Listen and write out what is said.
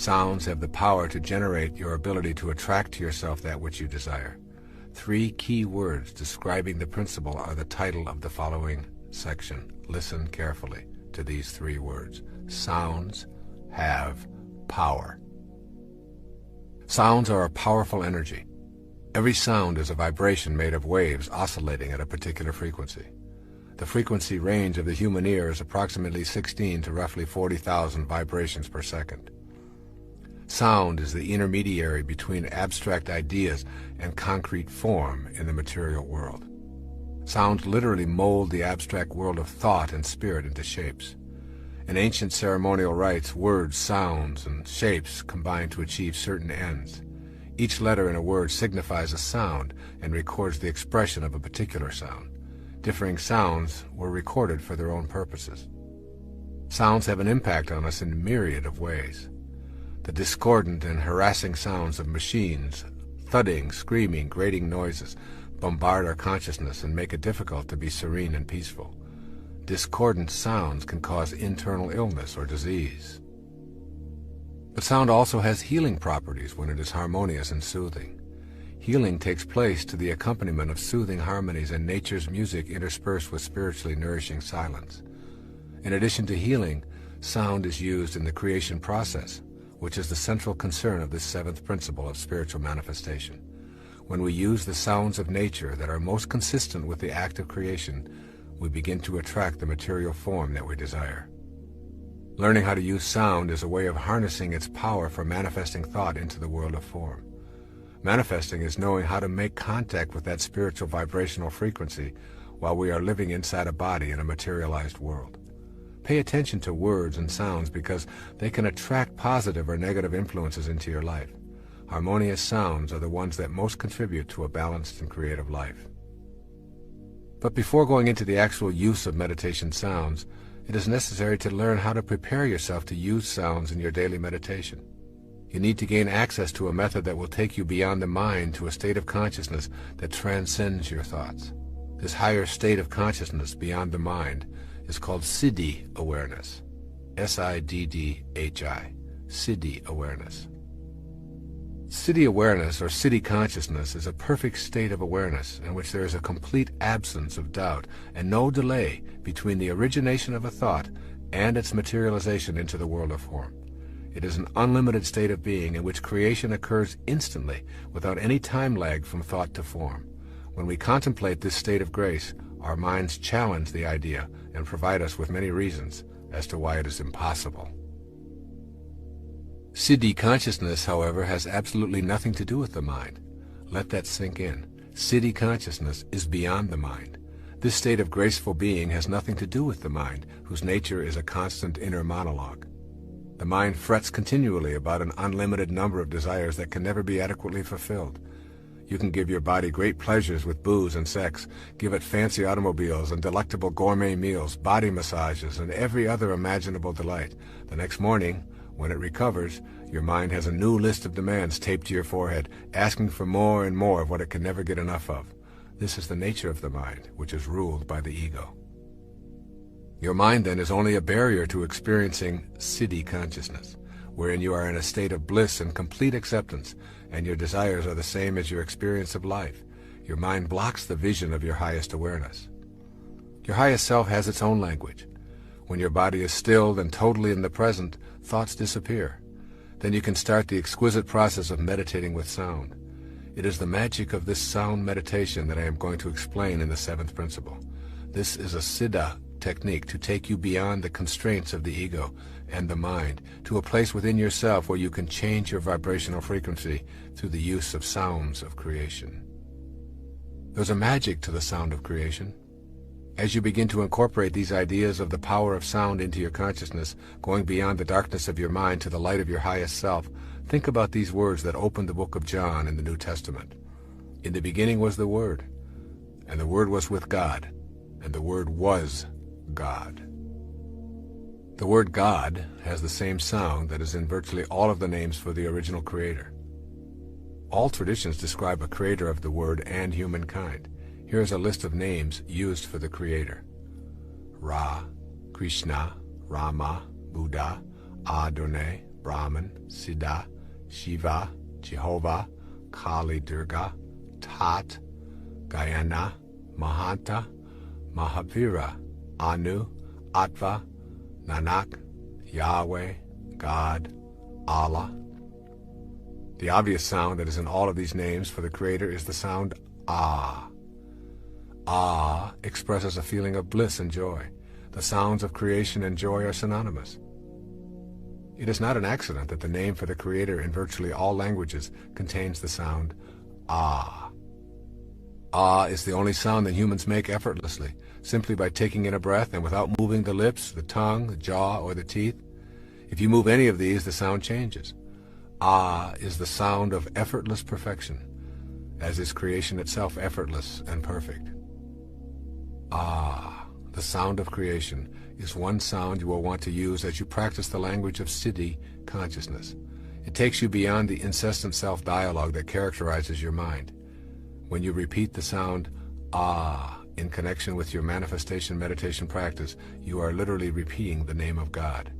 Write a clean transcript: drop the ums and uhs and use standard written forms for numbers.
Sounds have the power to generate your ability to attract to yourself that which you desire. 3 key words describing the principle are the title of the following section. Listen carefully to these 3 words. Sounds have power. Sounds are a powerful energy. Every sound is a vibration made of waves oscillating at a particular frequency. The frequency range of the human ear is approximately 16 to roughly 40,000 vibrations per second. Sound is the intermediary between abstract ideas and concrete form in the material world. Sounds literally mold the abstract world of thought and spirit into shapes. In ancient ceremonial rites, words, sounds, and shapes combine to achieve certain ends. Each letter in a word signifies a sound and records the expression of a particular sound. Differing sounds were recorded for their own purposes. Sounds have an impact on us in a myriad of ways. The discordant and harassing sounds of machines, thudding, screaming, grating noises, bombard our consciousness and make it difficult to be serene and peaceful. Discordant sounds can cause internal illness or disease. But sound also has healing properties when it is harmonious and soothing. Healing takes place to the accompaniment of soothing harmonies and nature's music interspersed with spiritually nourishing silence. In addition to healing, sound is used in the creation process, which is the central concern of this 7th principle of spiritual manifestation. When we use the sounds of nature that are most consistent with the act of creation, we begin to attract the material form that we desire. Learning how to use sound is a way of harnessing its power for manifesting thought into the world of form. Manifesting is knowing how to make contact with that spiritual vibrational frequency while we are living inside a body in a materialized world. Pay attention to words and sounds because they can attract positive or negative influences into your life. Harmonious sounds are the ones that most contribute to a balanced and creative life. But before going into the actual use of meditation sounds, it is necessary to learn how to prepare yourself to use sounds in your daily meditation. You need to gain access to a method that will take you beyond the mind to a state of consciousness that transcends your thoughts. This higher state of consciousness beyond the mind is called Siddhi awareness. S-I-D-D-H-I. Siddhi awareness. Siddhi awareness or Siddhi consciousness is a perfect state of awareness in which there is a complete absence of doubt and no delay between the origination of a thought and its materialization into the world of form. It is an unlimited state of being in which creation occurs instantly without any time lag from thought to form. When we contemplate this state of grace, our minds challenge the idea and provide us with many reasons as to why it is impossible. Siddhi consciousness, however, has absolutely nothing to do with the mind. Let that sink in. Siddhi consciousness is beyond the mind. This state of graceful being has nothing to do with the mind, whose nature is a constant inner monologue. The mind frets continually about an unlimited number of desires that can never be adequately fulfilled. You can give your body great pleasures with booze and sex, give it fancy automobiles and delectable gourmet meals, body massages, and every other imaginable delight. The next morning, when it recovers, your mind has a new list of demands taped to your forehead, asking for more and more of what it can never get enough of. This is the nature of the mind, which is ruled by the ego. Your mind, then, is only a barrier to experiencing Siddhi consciousness, wherein you are in a state of bliss and complete acceptance, and your desires are the same as your experience of life. Your mind blocks the vision of your highest awareness. Your highest self has its own language. When your body is stilled and totally in the present, thoughts disappear. Then you can start the exquisite process of meditating with sound. It is the magic of this sound meditation that I am going to explain in the 7th principle. This is a Siddha technique to take you beyond the constraints of the ego and the mind to a place within yourself where you can change your vibrational frequency through the use of sounds of creation. There's a magic to the sound of creation. As you begin to incorporate these ideas of the power of sound into your consciousness, going beyond the darkness of your mind to the light of your highest self, think about these words that open the book of John in the New Testament. In the beginning was the Word, and the Word was with God, and the Word was God. The word God has the same sound that is in virtually all of the names for the original creator. All traditions describe a creator of the word and humankind. Here is a list of names used for the creator: Ra, Krishna, Rama, Buddha, Adonai, Brahman, Siddha, Shiva, Jehovah, Kali Durga, Tat, Gayana, Mahanta, Mahavira, Anu, Atva, Nanak, Yahweh, God, Allah. The obvious sound that is in all of these names for the Creator is the sound Ah. Ah expresses a feeling of bliss and joy. The sounds of creation and joy are synonymous. It is not an accident that the name for the Creator in virtually all languages contains the sound Ah. Ah is the only sound that humans make effortlessly, simply by taking in a breath and without moving the lips, the tongue, the jaw, or the teeth. If you move any of these, the sound changes. Ah is the sound of effortless perfection, as is creation itself effortless and perfect. Ah, the sound of creation, is one sound you will want to use as you practice the language of Siddhi consciousness. It takes you beyond the incessant self-dialogue that characterizes your mind. When you repeat the sound Ah in connection with your manifestation meditation practice, you are literally repeating the name of God.